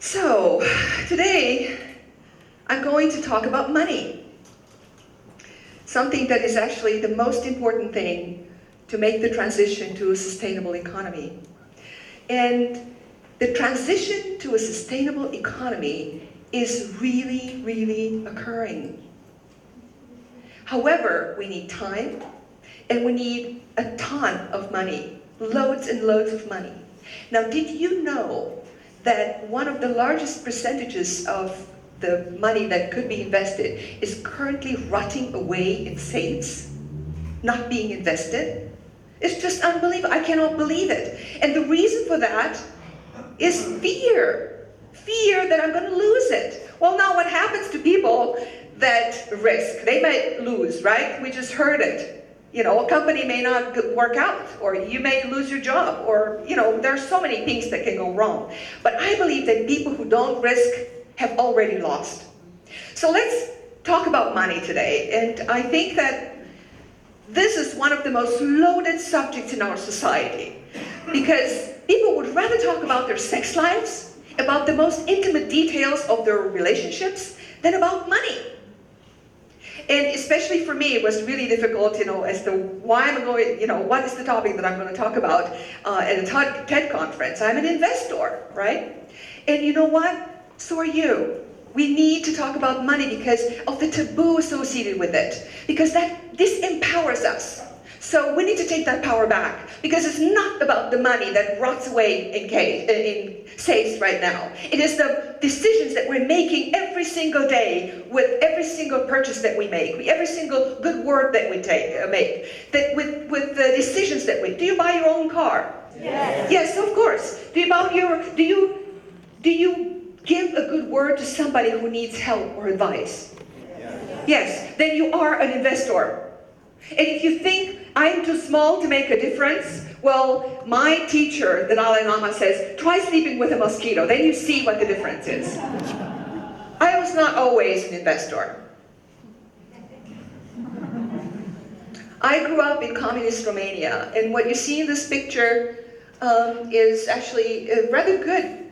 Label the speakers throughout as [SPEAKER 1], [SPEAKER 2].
[SPEAKER 1] So, today I'm going to talk about money. Something that is actually the most important thing to make the transition to a sustainable economy. And the transition to a sustainable economy is really, really occurring. However, we need time, and we need a ton of money, loads and loads of money. Now, did you know that one of the largest percentages of the money that could be invested is currently rotting away in safes, not being invested? It's just unbelievable. I cannot believe it. And the reason for that is fear. Fear that I'm going to lose it. Well, now what happens to people that risk? They might lose, right? We just heard it. You know, a company may not work out, or you may lose your job, or, you know, there are so many things that can go wrong. But I believe that people who don't risk have already lost. So let's talk about money today. And I think that this is one of the most loaded subjects in our society, because people would rather talk about their sex lives, about the most intimate details of their relationships, than about money. And especially for me, it was really difficult, you know, as to why I'm going, you know, what is the topic that I'm going to talk about at a TED conference. I'm an investor, right? And you know what? So are you. We need to talk about money because of the taboo associated with it. Because this empowers us. So we need to take that power back. Because it's not about the money that rots away in safes right now. It is the decisions that we're making every single day with every single purchase that we make, with every single good word that we make, that with the decisions that we. Do you buy your own car?
[SPEAKER 2] Yes.
[SPEAKER 1] Yes, of course. Do you give a good word to somebody who needs help or advice? Yes. Then you are an investor. And if you think I'm too small to make a difference, well, my teacher, the Dalai Lama, says, try sleeping with a mosquito, then you see what the difference is. I was not always an investor. I grew up in communist Romania, and what you see in this picture is actually a rather good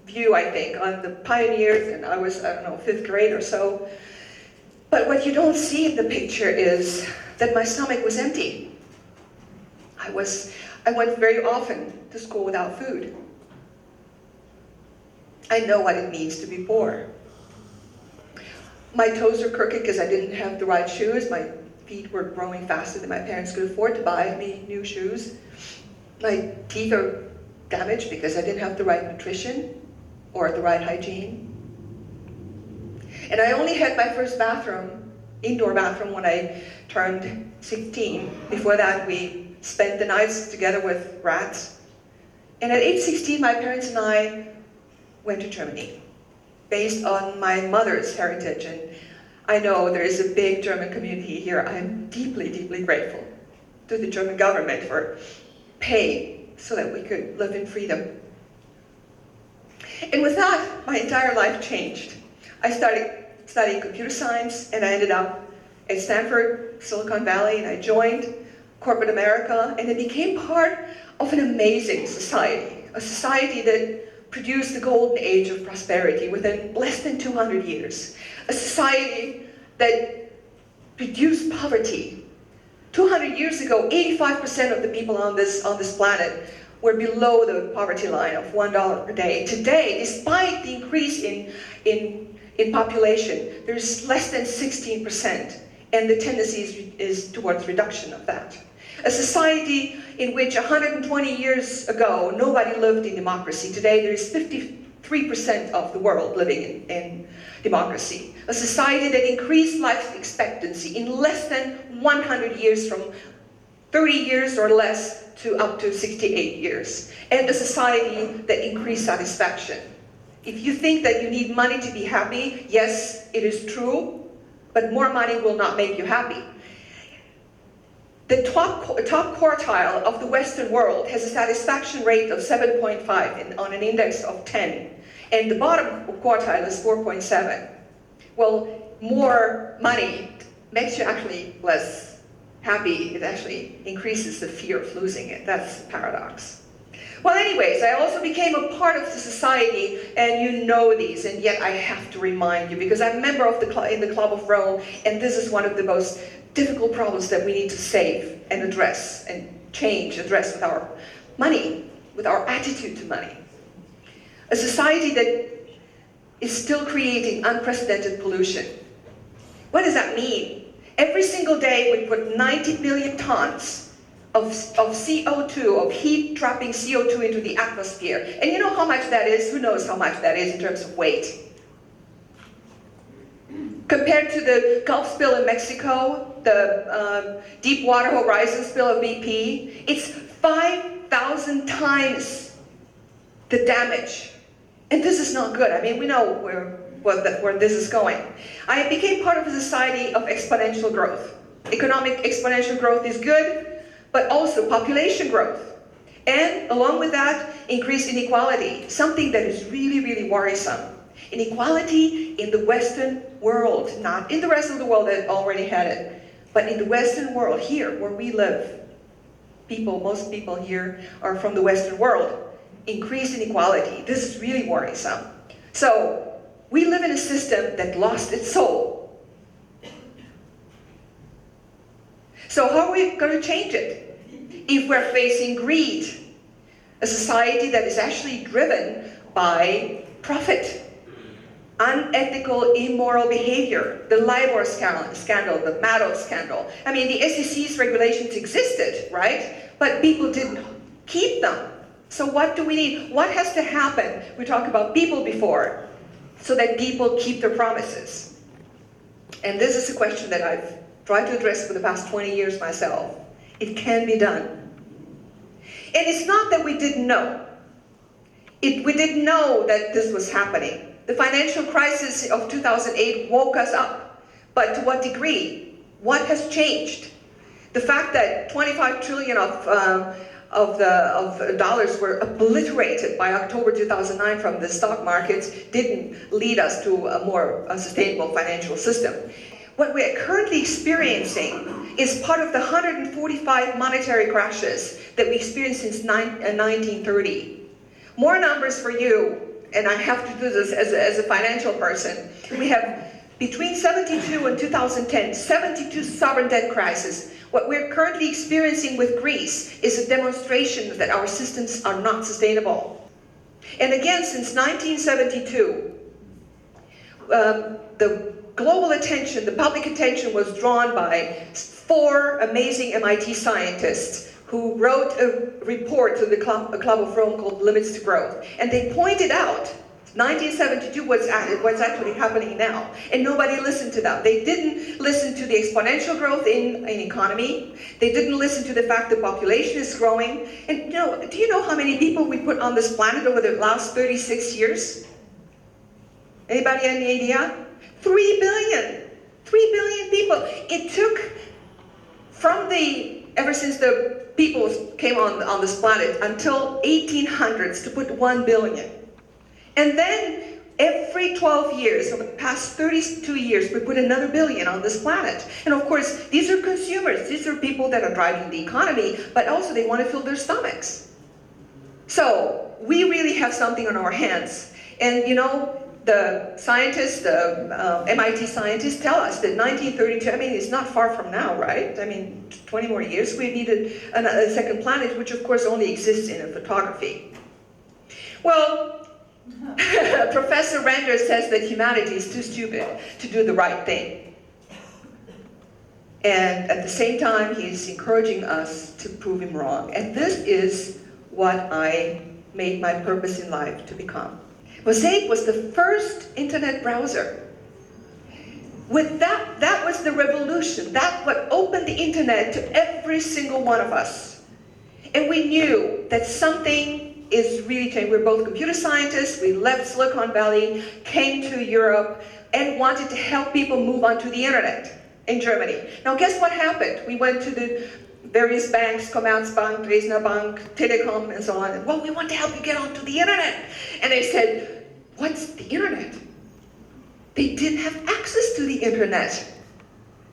[SPEAKER 1] view, I think, on the pioneers, and I was, I don't know, 5th grade or so. But what you don't see in the picture is that my stomach was empty. I went very often to school without food. I know what it means to be poor. My toes are crooked because I didn't have the right shoes. My feet were growing faster than my parents could afford to buy me new shoes. My teeth are damaged because I didn't have the right nutrition or the right hygiene. And I only had my first bathroom, indoor bathroom, when I turned 16. Before that, we spent the nights together with rats. And at age 16, my parents and I went to Germany, based on my mother's heritage. And I know there is a big German community here. I'm deeply, deeply grateful to the German government for paying so that we could live in freedom. And with that, my entire life changed. I started studying computer science, and I ended up at Stanford, Silicon Valley, and I joined corporate America, and it became part of an amazing society, a society that produced the golden age of prosperity within less than 200 years, a society that produced poverty. 200 years ago, 85% of the people on this planet were below the poverty line of $1 per day. Today, despite the increase in population, there's less than 16%, and the tendency is towards reduction of that. A society in which 120 years ago, nobody lived in democracy. Today, there's 53% of the world living in democracy. A society that increased life expectancy in less than 100 years, from 30 years or less to up to 68 years. And a society that increased satisfaction. If you think that you need money to be happy, yes, it is true, but more money will not make you happy. The top quartile of the Western world has a satisfaction rate of 7.5 on an index of 10, and the bottom quartile is 4.7. Well, more money makes you actually less happy. It actually increases the fear of losing it. That's the paradox. Well, anyways, I also became a part of the society, and you know these, and yet I have to remind you, because I'm a member of in the Club of Rome, and this is one of the most difficult problems that we need to save and address and address with our money, with our attitude to money. A society that is still creating unprecedented pollution. What does that mean? Every single day we put 90 billion tons of CO2, of heat-trapping CO2 into the atmosphere. And you know how much that is? Who knows how much that is in terms of weight? Compared to the Gulf spill in Mexico, the Deepwater Horizon spill of BP, it's 5,000 times the damage. And this is not good. I mean, we know where this is going. I became part of a society of exponential growth. Economic exponential growth is good, but also population growth. And along with that, increased inequality, something that is really, really worrisome. Inequality in the Western world, not in the rest of the world that already had it, but in the Western world, here where we live. Most people here are from the Western world. Increased inequality, this is really worrisome. So, we live in a system that lost its soul. So how are we going to change it? If we're facing greed, a society that is actually driven by profit, unethical, immoral behavior, the LIBOR scandal, the Madoff scandal. I mean, the SEC's regulations existed, right? But people didn't keep them. So what do we need? What has to happen? We talked about people before, so that people keep their promises. And this is a question that I've tried to address for the past 20 years myself. It can be done. And it's not that we didn't know. We didn't know that this was happening. The financial crisis of 2008 woke us up. But to what degree? What has changed? The fact that 25 trillion of dollars were obliterated by October 2009 from the stock markets didn't lead us to a more sustainable financial system. What we are currently experiencing is part of the 145 monetary crashes that we experienced since 1930. More numbers for you, and I have to do this as a financial person. We have, between 72 and 2010, 72 sovereign debt crises. What we're currently experiencing with Greece is a demonstration that our systems are not sustainable. And again, since 1972, the global attention, the public attention was drawn by 4 amazing MIT scientists who wrote a report to the Club of Rome called Limits to Growth. And they pointed out 1972 what's actually happening now. And nobody listened to them. They didn't listen to the exponential growth in economy. They didn't listen to the fact that population is growing. And do you know how many people we put on this planet over the last 36 years? Anybody have any idea? 3 billion. 3 billion people. It took ever since the people came on this planet until 1800s to put 1 billion. And then every 12 years, over the past 32 years, we put another billion on this planet. And of course, these are consumers. These are people that are driving the economy, but also they want to fill their stomachs. So we really have something on our hands. And the scientists, the MIT scientists tell us that 1932, I mean, it's not far from now, right? I mean, 20 more years, we needed a second planet, which of course only exists in photography. Well, Professor Render says that humanity is too stupid to do the right thing. And at the same time, he's encouraging us to prove him wrong. And this is what I made my purpose in life to become. Mosaic was the first internet browser. With that was the revolution. That's what opened the internet to every single one of us. And we knew that something is really changing. We're both computer scientists. We left Silicon Valley, came to Europe, and wanted to help people move onto the internet in Germany. Now guess what happened? We went to the various banks, Commerzbank, Dresdner Bank, Telekom, and so on. And, well, we want to help you get onto the internet. And they said, what's the internet? They didn't have access to the internet.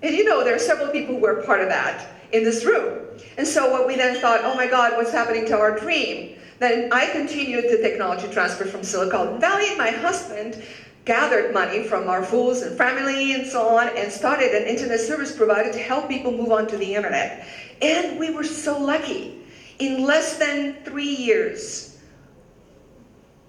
[SPEAKER 1] And there are several people who were part of that in this room. And so what we then thought, oh my God, what's happening to our dream? Then I continued the technology transfer from Silicon Valley. My husband gathered money from our fools and family and so on, and started an internet service provider to help people move on to the internet. And we were so lucky. In less than 3 years,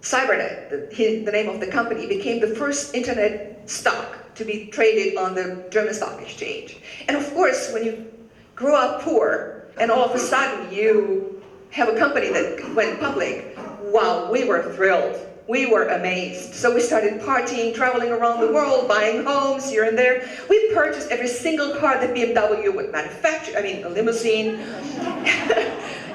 [SPEAKER 1] Cybernet, the name of the company, became the first internet stock to be traded on the German stock exchange. And of course, when you grow up poor, and all of a sudden you have a company that went public, wow, we were thrilled. We were amazed. So we started partying, traveling around the world, buying homes here and there. We purchased every single car that BMW would manufacture, I mean, a limousine.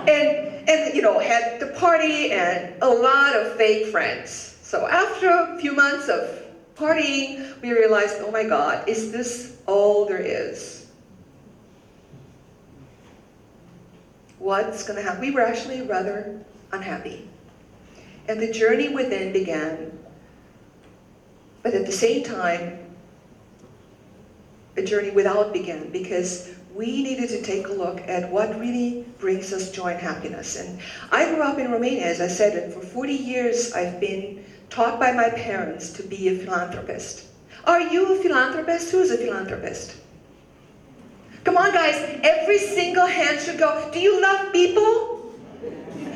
[SPEAKER 1] and you know, had the party and a lot of fake friends. So after a few months of partying, we realized, oh my God, is this all there is? What's going to happen? We were actually rather unhappy. And the journey within began, but at the same time, a journey without began, because we needed to take a look at what really brings us joy and happiness. And I grew up in Romania, as I said, and for 40 years I've been taught by my parents to be a philanthropist. Are you a philanthropist? Who's a philanthropist? Come on guys, every single hand should go. Do you love people?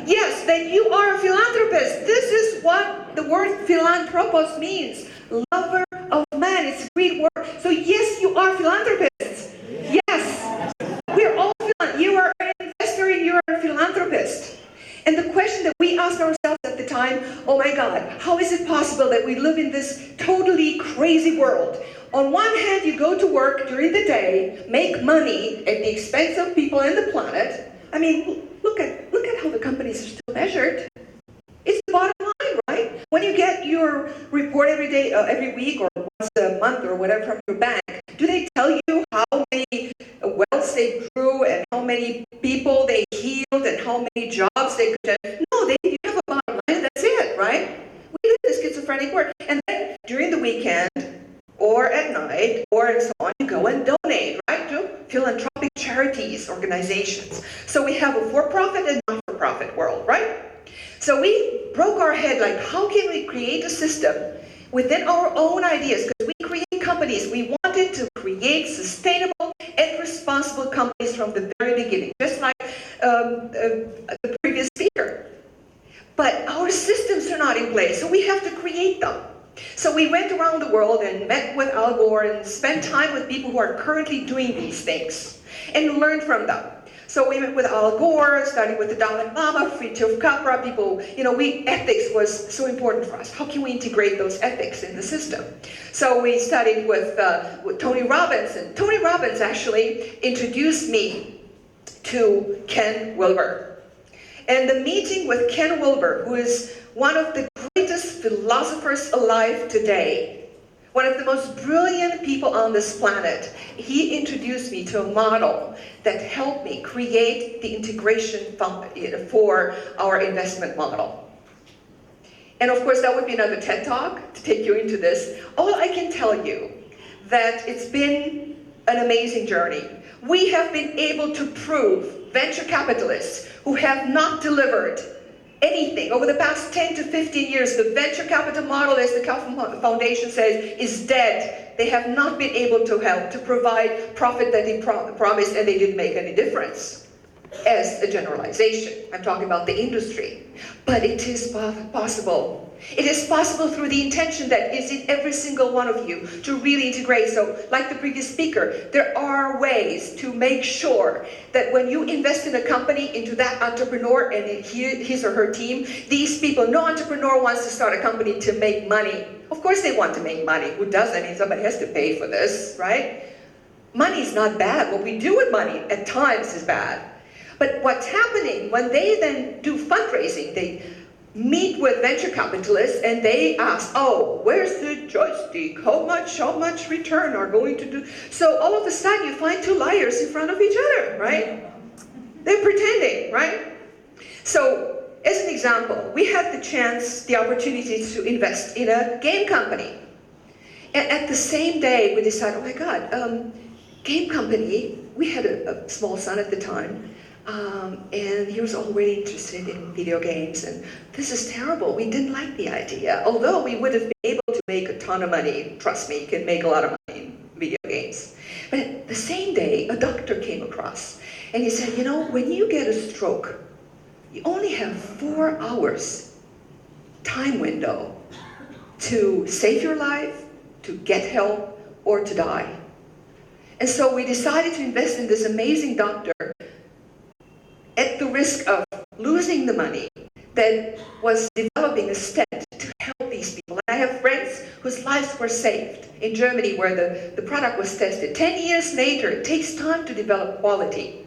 [SPEAKER 1] Yes, then you are a philanthropist. This is what the word philanthropos means. Lover of man. It's a Greek word. So yes, you are philanthropists. Yes. We're all philanthropists. You are an investor and you're a philanthropist. And the question that we asked ourselves at the time, oh my God, how is it possible that we live in this totally crazy world? On one hand, you go to work during the day, make money at the expense of people and the planet. I mean, look at how the companies are still measured. It's the bottom line, right? When you get your report every day, every week, or once a month, or whatever from your bank, do they tell you how many wells they grew and how many people they healed and how many jobs they created? No, you have a bottom line. That's it, right? We live in this schizophrenic world, and then during the weekend, or at night, or and so on, you go and donate, right, to philanthropic charities, organizations. So we have a for-profit and not-for-profit world, right? So we broke our head, like, how can we create a system within our own ideas? Because we create companies. We wanted to create sustainable and responsible companies from the very beginning, just like the previous speaker. But our systems are not in place, so we have to create them. So we went around the world and met with Al Gore and spent time with people who are currently doing these things and learned from them. So we met with Al Gore, starting with the Dalai Lama, Fritjof Capra, people, you know, ethics was so important for us. How can we integrate those ethics in the system? So we studied with Tony Robbins, and Tony Robbins actually introduced me to Ken Wilber. And the meeting with Ken Wilber, who is one of the greatest philosophers alive today, one of the most brilliant people on this planet, he introduced me to a model that helped me create the integration for our investment model. And of course, that would be another TED Talk to take you into this. All I can tell you that it's been an amazing journey. We have been able to prove venture capitalists who have not delivered anything over the past 10 to 15 years, the venture capital model, as the Kaufman Foundation says, is dead. They have not been able to help to provide profit that they promised, and they didn't make any difference. As a generalization, I'm talking about the industry. But it is possible. It is possible through the intention that is in every single one of you to really integrate. So, like the previous speaker, there are ways to make sure that when you invest in a company, into that entrepreneur and his or her team, these people, no entrepreneur wants to start a company to make money. Of course they want to make money. Who doesn't? I mean, somebody has to pay for this, right? Money is not bad. What we do with money at times is bad. But what's happening when they then do fundraising, they meet with venture capitalists and they ask, oh, where's the joystick? How much return are going to do? So all of a sudden you find two liars in front of each other, right? They're pretending, right? So as an example, we had the opportunity to invest in a game company. And at the same day we decided, oh my God, game company, we had a small son at the time. And he was already interested in video games, and this is terrible. We didn't like the idea, although we would have been able to make a ton of money. Trust me, you can make a lot of money in video games. But the same day, a doctor came across, and he said, you know, when you get a stroke, you only have 4 hours time window to save your life, to get help, or to die. And so we decided to invest in this amazing doctor at the risk of losing the money that was developing a stent to help these people. And I have friends whose lives were saved in Germany where the product was tested. 10 years later, it takes time to develop quality.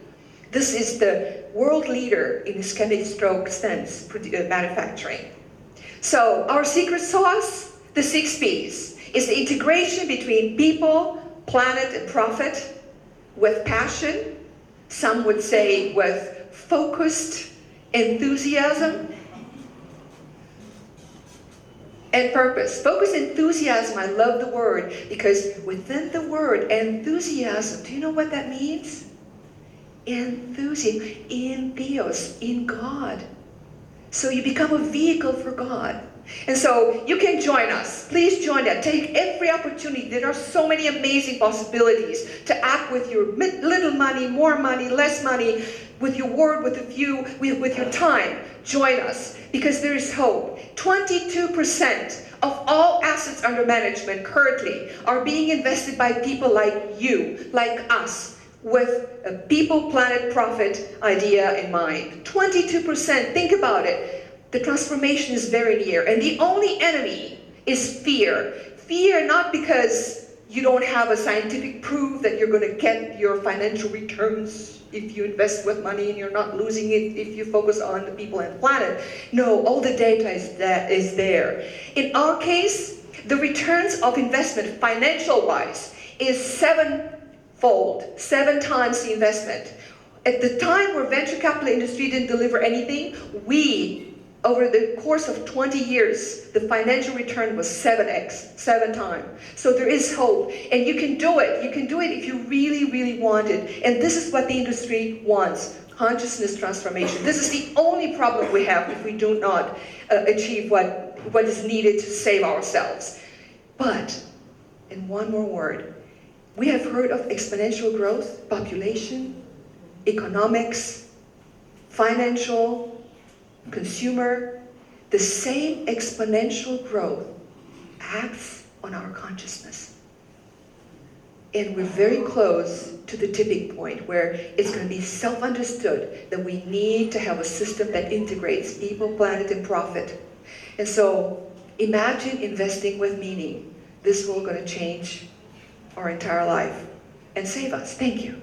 [SPEAKER 1] This is the world leader in ischemic stroke stents manufacturing. So our secret sauce, the 6 Ps, is the integration between people, planet, and profit with passion. Some would say with focused enthusiasm and purpose. Focused enthusiasm, I love the word, because within the word enthusiasm, do you know what that means? Enthusiasm, in Theos, in God. So you become a vehicle for God. And so you can join us. Please join us. Take every opportunity. There are so many amazing possibilities to act with your little money, more money, less money, with your word, with a view, with your time. Join us because there is hope. 22% of all assets under management currently are being invested by people like you, like us, with a people, planet, profit idea in mind. 22%, think about it. The transformation is very near, and the only enemy is fear. Fear not because you don't have a scientific proof that you're going to get your financial returns if you invest with money and you're not losing it if you focus on the people and planet. No, all the data is there. In our case, the returns of investment, financial-wise, is 7-fold, 7 times the investment. At the time where venture capital industry didn't deliver anything, over the course of 20 years, the financial return was 7x, 7 times. So there is hope, and you can do it. You can do it if you really, really want it. And this is what the industry wants, consciousness transformation. This is the only problem we have if we do not achieve what is needed to save ourselves. But, in one more word, we have heard of exponential growth, population, economics, financial, consumer. The same exponential growth acts on our consciousness. And we're very close to the tipping point where it's going to be self-understood that we need to have a system that integrates people, planet, and profit. And so imagine investing with meaning. This will going to change our entire life and save us. Thank you.